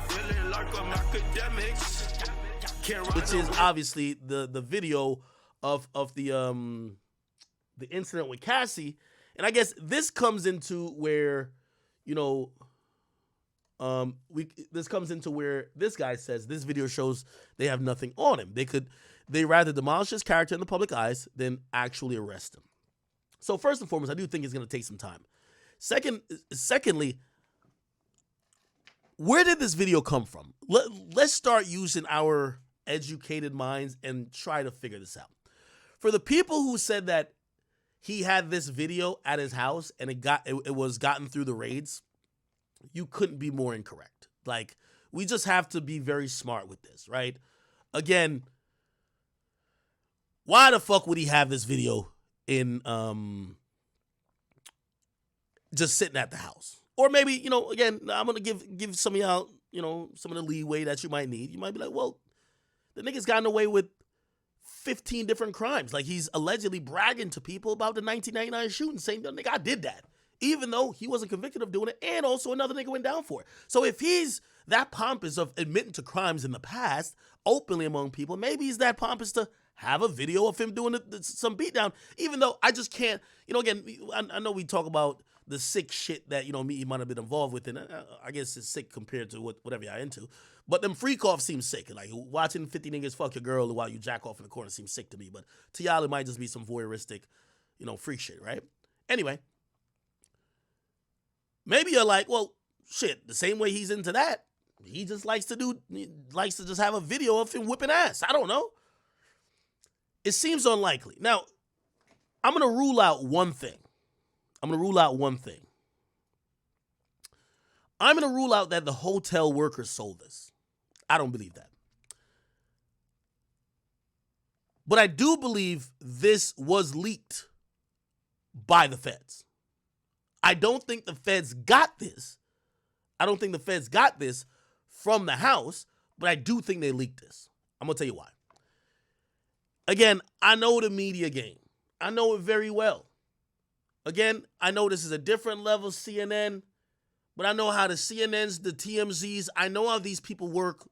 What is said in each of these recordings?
feeling like I'm Akademiks. Which is obviously the video of the incident with Cassie. And I guess this comes into where, this comes into where this guy says this video shows they have nothing on him. They rather demolish his character in the public eyes than actually arrest him. So first and foremost, I do think it's going to take some time. Secondly, where did this video come from? Let's start using our educated minds and try to figure this out. For the people who said that he had this video at his house and it was gotten through the raids, you couldn't be more incorrect. Like, we just have to be very smart with this, right? Again, why the fuck would he have this video in just sitting at the house? Or maybe, again, I'm gonna give some of y'all, some of the leeway that you might need. You might be like, well, the nigga's gotten away with 15 different crimes. Like, he's allegedly bragging to people about the 1999 shooting, saying, nigga, I did that, even though he wasn't convicted of doing it, and also another nigga went down for it. So if he's that pompous of admitting to crimes in the past, openly among people, maybe he's that pompous to have a video of him doing some beatdown, even though I just can't, again, I know we talk about the sick shit that, he might have been involved with, and I guess it's sick compared to whatever y'all into, but them freak offs seem sick. Like, watching 50 niggas fuck your girl while you jack off in the corner seems sick to me, but to y'all it might just be some voyeuristic, freak shit, right? Anyway, maybe you're like, well, shit, the same way he's into that, he just likes to just have a video of him whipping ass. I don't know. It seems unlikely. Now, I'm going to rule out one thing. I'm going to rule out that the hotel workers sold this. I don't believe that. But I do believe this was leaked by the feds. I don't think the feds got this. From the house, but I do think they leaked this. I'm going to tell you why. Again, I know the media game. I know it very well. Again, I know this is a different level CNN, but I know how the CNNs, the TMZs, I know how these people work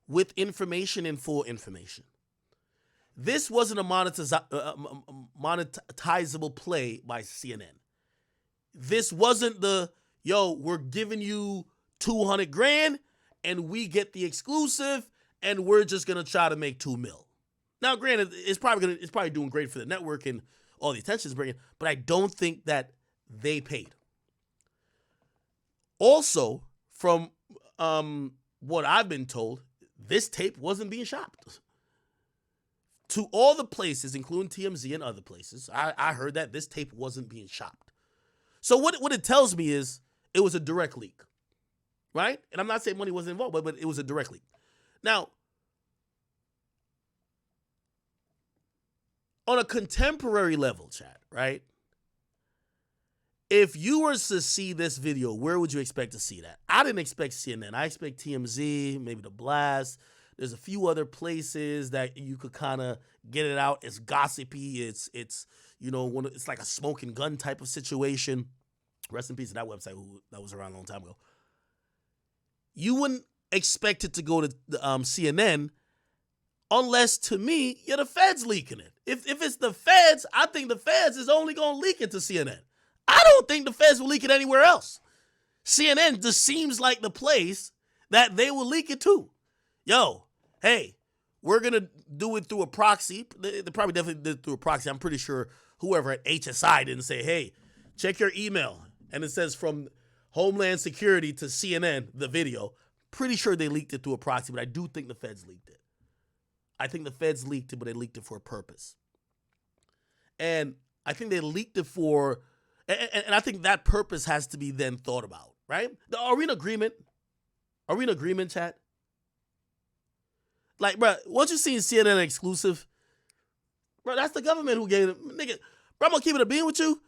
with information and for information. This wasn't a monetizable play by CNN. This wasn't we're giving you 200 grand and we get the exclusive and we're just going to try to make 2 mil. Now, granted, it's probably doing great for the network and all the attention it's bringing, but I don't think that they paid. Also, from what I've been told, this tape wasn't being shopped. To all the places, including TMZ and other places, I heard that this tape wasn't being shopped. So what it tells me is it was a direct leak, right? And I'm not saying money wasn't involved, but it was a direct leak. Now, on a contemporary level, chat, right? If you were to see this video, where would you expect to see that? I didn't expect CNN. I expect TMZ, maybe The Blast. There's a few other places that you could kind of get it out. It's gossipy. It's it's like a smoking gun type of situation. Rest in peace to that website that was around a long time ago. You wouldn't expect it to go to the, CNN unless, to me, you're the feds leaking it. If it's the feds, I think the feds is only going to leak it to CNN. I don't think the feds will leak it anywhere else. CNN just seems like the place that they will leak it to. Yo, hey, we're going to do it through a proxy. They probably definitely did it through a proxy. I'm pretty sure whoever at HSI didn't say, hey, check your email. And it says from Homeland Security to CNN, the video. Pretty sure they leaked it through a proxy, but I do think the feds leaked it. I think the feds leaked it, but they leaked it for a purpose. And I think they leaked it for, and I think that purpose has to be then thought about, right? Are we in agreement, chat? Like, bro, once you seen CNN exclusive, bro, that's the government who gave it. Nigga, bro, I'm gonna keep it a bean with you.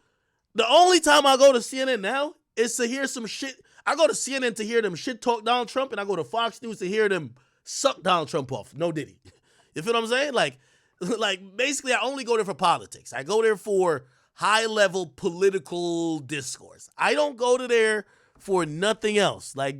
The only time I go to CNN now is to hear some shit. I go to CNN to hear them shit talk Donald Trump, and I go to Fox News to hear them suck Donald Trump off. No Diddy. You feel what I'm saying? Like basically, I only go there for politics. I go there for high-level political discourse. I don't go to there for nothing else. Like,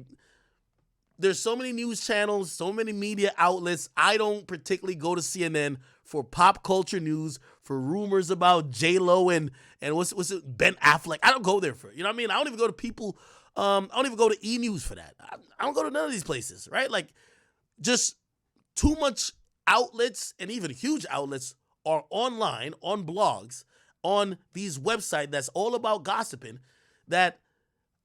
there's so many news channels, so many media outlets. I don't particularly go to CNN for pop culture news, for rumors about J-Lo and what's it, Ben Affleck. I don't go there for it. You know what I mean? I don't even go to people. I don't even go to E! News for that. I don't go to none of these places, right? Like, just too much outlets, and even huge outlets, are online, on blogs, on these websites that's all about gossiping, that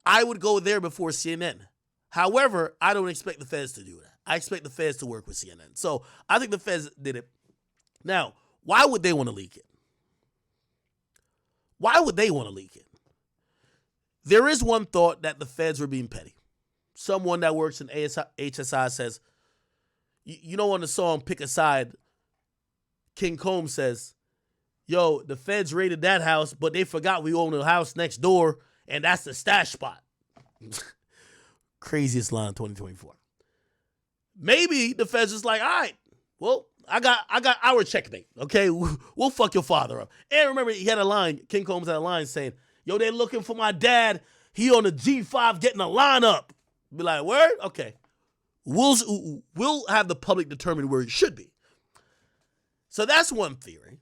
I would go there before CNN. However, I don't expect the feds to do that. I expect the feds to work with CNN. So I think the feds did it. Now, why would they want to leak it? Why would they want to leak it? There is one thought that the feds were being petty. Someone that works in HSI says, you know, on the song Pick a Side, King Combs says, yo, the feds raided that house, but they forgot we own a house next door, and that's the stash spot. Craziest line in 2024. Maybe the feds is like, all right, well, I got our checkmate, okay? We'll fuck your father up. And remember, he had a line, King Combs had a line saying, yo, they looking for my dad. He on the G5 getting a line up. Be like, word? Okay. We'll have the public determine where it should be. So that's one theory.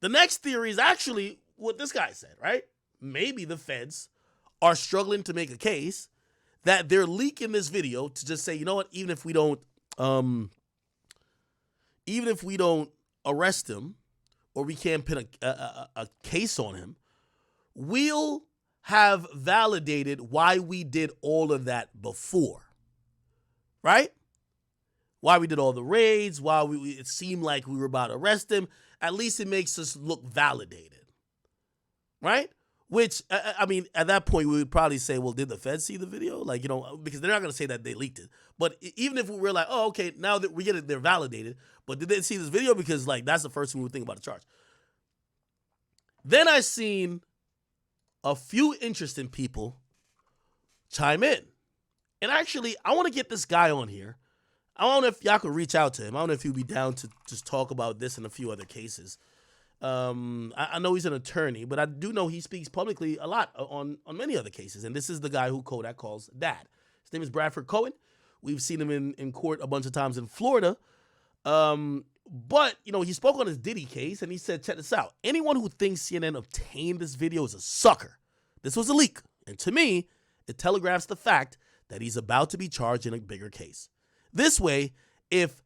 The next theory is actually what this guy said, right? Maybe the feds are struggling to make a case that they're leaking this video to just say, you know what, even if we don't arrest him, or we can't pin a case on him, we'll have validated why we did all of that before, right? Why we did all the raids, why it seemed like we were about to arrest him. At least it makes us look validated, right? Which, I mean, at that point, we would probably say, well, did the feds see the video? Like, you know, because they're not going to say that they leaked it. But even if we were like, oh, okay, now that we get it, they're validated. But did they see this video? Because, like, that's the first thing we would think about the charge. Then I seen a few interesting people chime in. And actually, I want to get this guy on here. I don't know if y'all could reach out to him. I don't know if he'd be down to just talk about this and a few other cases. I know he's an attorney, but I do know he speaks publicly a lot on many other cases. And this is the guy who Kodak calls dad. His name is Bradford Cohen. We've seen him in court a bunch of times in Florida. But, you know, he spoke on his Diddy case, and he said, check this out. Anyone who thinks CNN obtained this video is a sucker. This was a leak. And to me, it telegraphs the fact that he's about to be charged in a bigger case. This way, if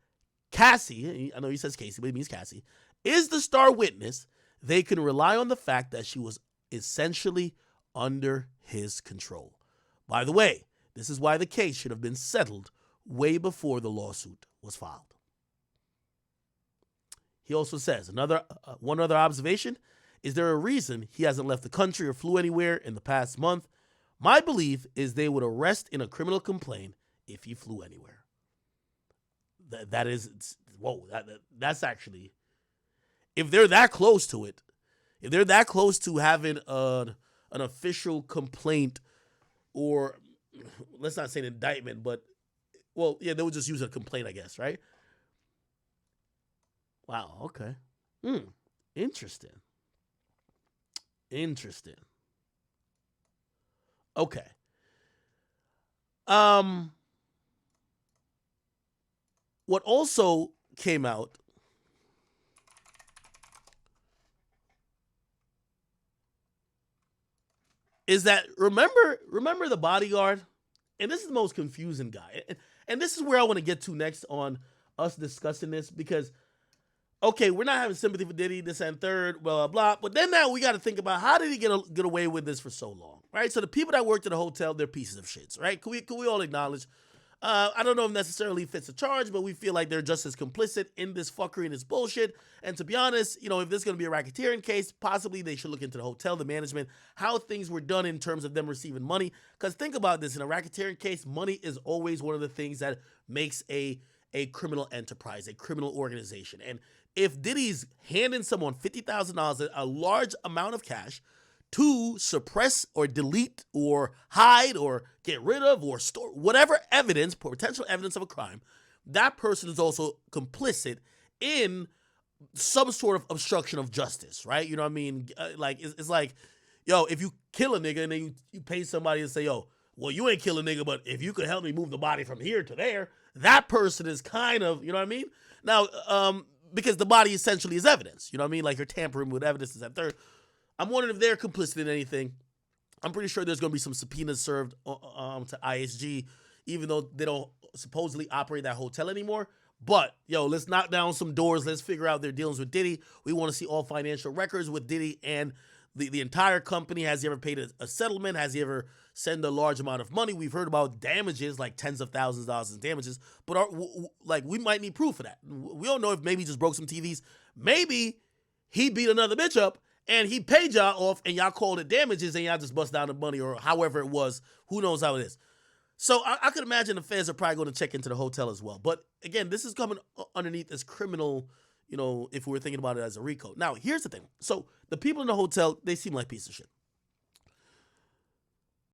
Cassie, I know he says Casey, but he means Cassie, is the star witness, they can rely on the fact that she was essentially under his control. By the way, this is why the case should have been settled way before the lawsuit was filed. He also says, one other observation, is there a reason he hasn't left the country or flew anywhere in the past month? My belief is they would arrest in a criminal complaint if he flew anywhere. That's actually, if they're that close to it, if they're that close to having an official complaint, or let's not say an indictment, but, well, yeah, they would just use a complaint, I guess, right? Wow, okay. Interesting. Okay. What also came out is that, remember the bodyguard? And this is the most confusing guy. And this is where I want to get to next on us discussing this, because, okay, we're not having sympathy for Diddy, this and third, blah, blah, blah. But then now we got to think about, how did he get away with this for so long, right? So the people that worked at the hotel, they're pieces of shits, right? Can we all acknowledge? I don't know if necessarily fits the charge, but we feel like they're just as complicit in this fuckery and this bullshit. And to be honest, you know, if this is going to be a racketeering case, possibly they should look into the hotel, the management, how things were done in terms of them receiving money. Because think about this, in a racketeering case, money is always one of the things that makes a criminal enterprise, a criminal organization. And if Diddy's handing someone $50,000, a large amount of cash, to suppress or delete or hide or get rid of or store whatever evidence, potential evidence of a crime, that person is also complicit in some sort of obstruction of justice, right? You know what I mean? Like, it's like, yo, if you kill a nigga and then you pay somebody and say, yo, well, you ain't kill a nigga, but if you could help me move the body from here to there, that person is kind of, you know what I mean? Now, because the body essentially is evidence, you know what I mean? Like you're tampering with evidence, and third. I'm wondering if they're complicit in anything. I'm pretty sure there's going to be some subpoenas served to ISG, even though they don't supposedly operate that hotel anymore. But, yo, let's knock down some doors. Let's figure out their dealings with Diddy. We want to see all financial records with Diddy and the entire company. Has he ever paid a settlement? Has he ever sent a large amount of money? We've heard about damages, like tens of thousands of dollars in damages. But, we might need proof of that. We don't know if maybe he just broke some TVs. Maybe he beat another bitch up and he paid y'all off and y'all called it damages and y'all just bust down the money or however it was. Who knows how it is. So I could imagine the feds are probably going to check into the hotel as well. But again, this is coming underneath as criminal, if we were thinking about it as a RICO. Now, here's the thing. So the people in the hotel, they seem like pieces of shit.